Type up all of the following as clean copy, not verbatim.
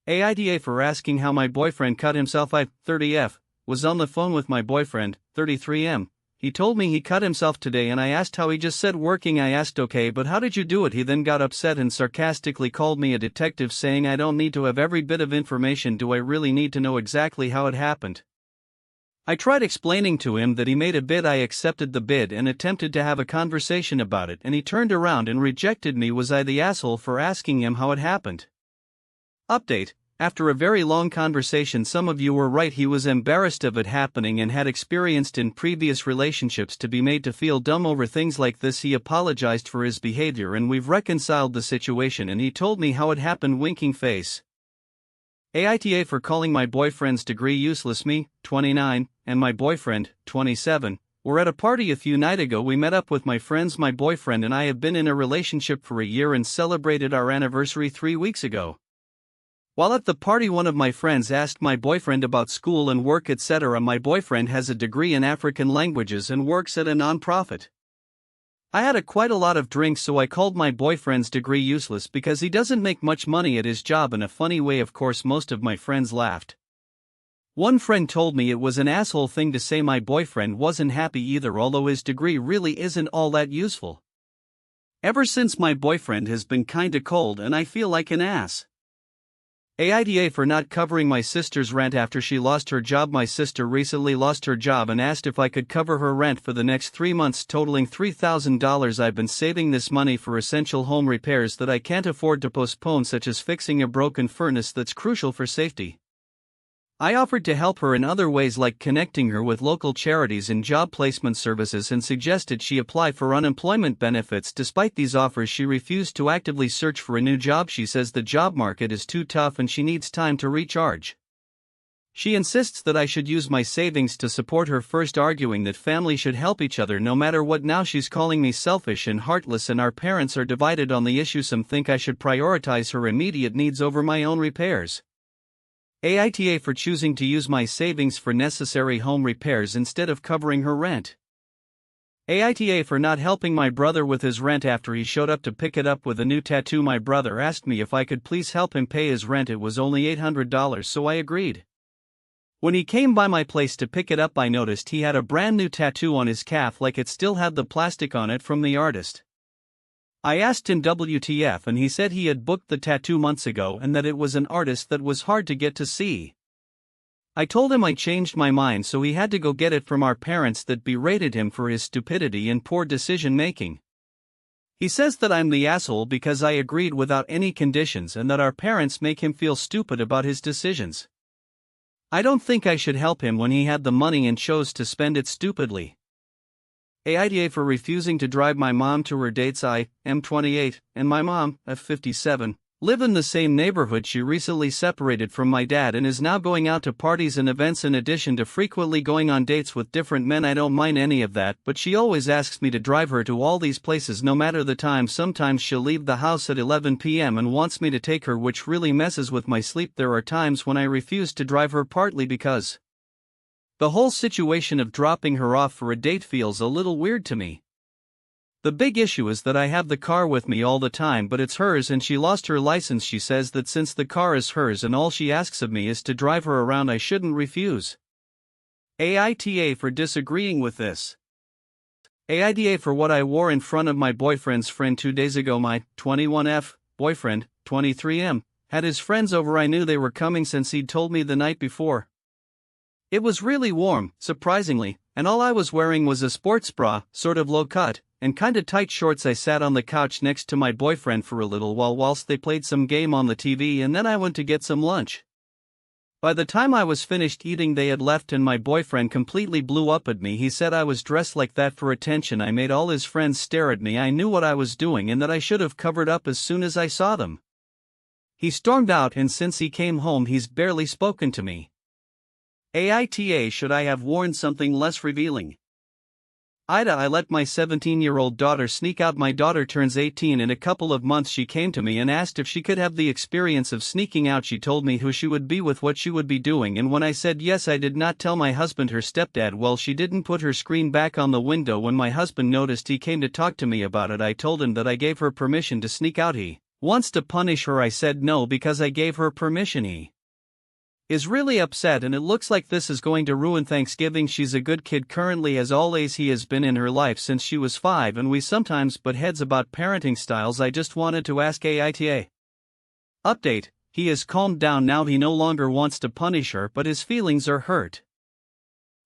AITA for asking how my boyfriend cut himself. I, 30F, was on the phone with my boyfriend, 33M. He told me he cut himself today and I asked how. He just said working. I asked okay, but how did you do it? He then got upset and sarcastically called me a detective, saying I don't need to have every bit of information. Do I really need to know exactly how it happened? I tried explaining to him that he made a bid. I accepted the bid and attempted to have a conversation about it, and he turned around and rejected me. Was I the asshole for asking him how it happened? Update: after a very long conversation, some of you were right. He was embarrassed of it happening and had experienced in previous relationships to be made to feel dumb over things like this. He apologized for his behavior and we've reconciled the situation, and he told me how it happened. Winking face. AITA for calling my boyfriend's degree useless. Me, 29, and my boyfriend, 27, were at a party a few nights ago. We met up with my friends. My boyfriend and I have been in a relationship for a year and celebrated our anniversary 3 weeks ago. While at the party, one of my friends asked my boyfriend about school and work, etc. My boyfriend has a degree in African languages and works at a non-profit. I had quite a lot of drinks, so I called my boyfriend's degree useless because he doesn't make much money at his job in a funny way. Of course, most of my friends laughed. One friend told me it was an asshole thing to say. My boyfriend wasn't happy either, although his degree really isn't all that useful. Ever since, my boyfriend has been kinda cold and I feel like an ass. AITA for not covering my sister's rent after she lost her job. My sister recently lost her job and asked if I could cover her rent for the next 3 months, totaling $3,000. I've been saving this money for essential home repairs that I can't afford to postpone, such as fixing a broken furnace that's crucial for safety. I offered to help her in other ways, like connecting her with local charities and job placement services, and suggested she apply for unemployment benefits. Despite these offers, she refused to actively search for a new job. She says the job market is too tough and she needs time to recharge. She insists that I should use my savings to support her, first arguing that family should help each other no matter what. Now she's calling me selfish and heartless, and our parents are divided on the issue. Some think I should prioritize her immediate needs over my own repairs. AITA for choosing to use my savings for necessary home repairs instead of covering her rent. AITA for not helping my brother with his rent after he showed up to pick it up with a new tattoo. My brother asked me if I could please help him pay his rent. It was only $800, so I agreed. When he came by my place to pick it up, I noticed he had a brand new tattoo on his calf, like it still had the plastic on it from the artist. I asked him WTF, and he said he had booked the tattoo months ago and that it was an artist that was hard to get to see. I told him I changed my mind, so he had to go get it from our parents that berated him for his stupidity and poor decision making. He says that I'm the asshole because I agreed without any conditions and that our parents make him feel stupid about his decisions. I don't think I should help him when he had the money and chose to spend it stupidly. AITA for refusing to drive my mom to her dates. I am 28, and my mom, at 57, live in the same neighborhood. She recently separated from my dad and is now going out to parties and events in addition to frequently going on dates with different men. I don't mind any of that, but she always asks me to drive her to all these places no matter the time. Sometimes she'll leave the house at 11 p.m. and wants me to take her, which really messes with my sleep. There are times when I refuse to drive her, partly because the whole situation of dropping her off for a date feels a little weird to me. The big issue is that I have the car with me all the time, but it's hers and she lost her license. She says that since the car is hers and all she asks of me is to drive her around, I shouldn't refuse. AITA for disagreeing with this. AITA for what I wore in front of my boyfriend's friend 2 days ago. My 21F boyfriend, 23M, had his friends over. I knew they were coming since he'd told me the night before. It was really warm, surprisingly, and all I was wearing was a sports bra, sort of low cut, and kinda tight shorts. I sat on the couch next to my boyfriend for a little while whilst they played some game on the TV, and then I went to get some lunch. By the time I was finished eating, they had left and my boyfriend completely blew up at me. He said I was dressed like that for attention. I made all his friends stare at me. I knew what I was doing and that I should have covered up as soon as I saw them. He stormed out, and since he came home he's barely spoken to me. AITA should I have worn something less revealing? AITA I let my 17-year-old daughter sneak out. My daughter turns 18 in a couple of months. She came to me and asked if she could have the experience of sneaking out. She told me who she would be with, what she would be doing, and when I said yes, I did not tell my husband, her stepdad. Well, she didn't put her screen back on the window. When my husband noticed, he came to talk to me about it. I told him that I gave her permission to sneak out. He Wants to punish her. I said no because I gave her permission. He is really upset and it looks like this is going to ruin Thanksgiving. She's a good kid currently as always. He has been in her life since she was 5 and we sometimes butt heads about parenting styles. I just wanted to ask AITA. Update, he has calmed down now. He no longer wants to punish her but his feelings are hurt.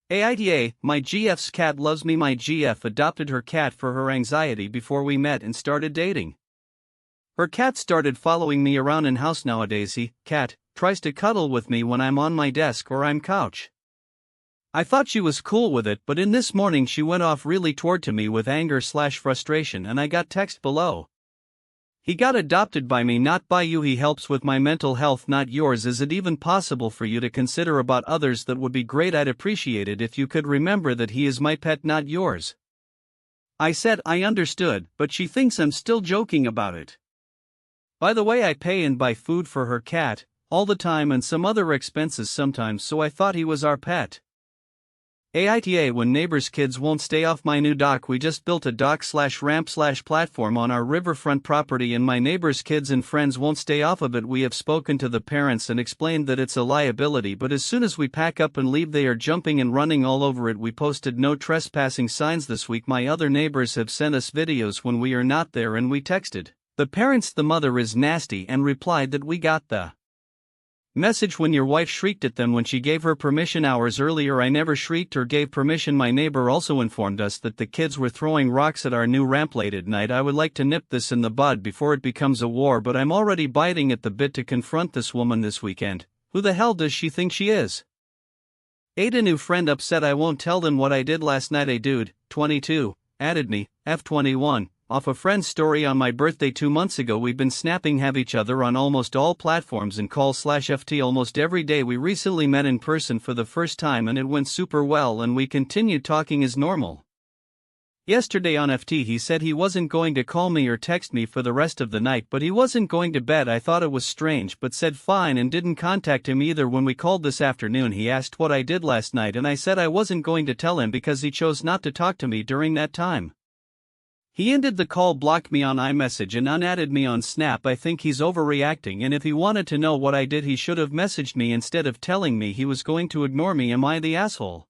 AITA, my GF's cat loves me. My GF adopted her cat for her anxiety before we met and started dating. Her cat started following me around in house nowadays. Cat, tries to cuddle with me when I'm on my desk or I'm couch. I thought she was cool with it but in this morning she went off really toward to me with anger/frustration and I got text below. He got adopted by me not by you. He helps with my mental health not yours. Is it even possible for you to consider about others? That would be great. I'd appreciate it if you could remember that he is my pet not yours. I said I understood but she thinks I'm still joking about it. By the way, I pay and buy food for her cat all the time and some other expenses sometimes, so I thought he was our pet. AITA, when neighbors' kids won't stay off my new dock. We just built a dock/ramp/platform on our riverfront property and my neighbors' kids and friends won't stay off of it. We have spoken to the parents and explained that it's a liability, but as soon as we pack up and leave they are jumping and running all over it. We posted no trespassing signs this week. My other neighbors have sent us videos when we are not there and we texted the parents. The mother is nasty and replied that we got the message when your wife shrieked at them when she gave her permission hours earlier. I never shrieked or gave permission. My neighbor also informed us that the kids were throwing rocks at our new ramp late at night. I would like to nip this in the bud before it becomes a war, but I'm already biting at the bit to confront this woman this weekend. Who the hell does she think she is? AITA, new friend upset. I won't tell them what I did last night. A dude, 22, added me, F21. Off a friend's story on my birthday 2 months ago. We've been snapping have each other on almost all platforms and call/FT almost every day. We recently met in person for the first time and it went super well and we continued talking as normal. Yesterday on FT he said he wasn't going to call me or text me for the rest of the night but he wasn't going to bed. I thought it was strange but said fine and didn't contact him either. When we called this afternoon he asked what I did last night and I said I wasn't going to tell him because he chose not to talk to me during that time. He ended the call, blocked me on iMessage and unadded me on Snap. I think he's overreacting and if he wanted to know what I did he should have messaged me instead of telling me he was going to ignore me. Am I the asshole?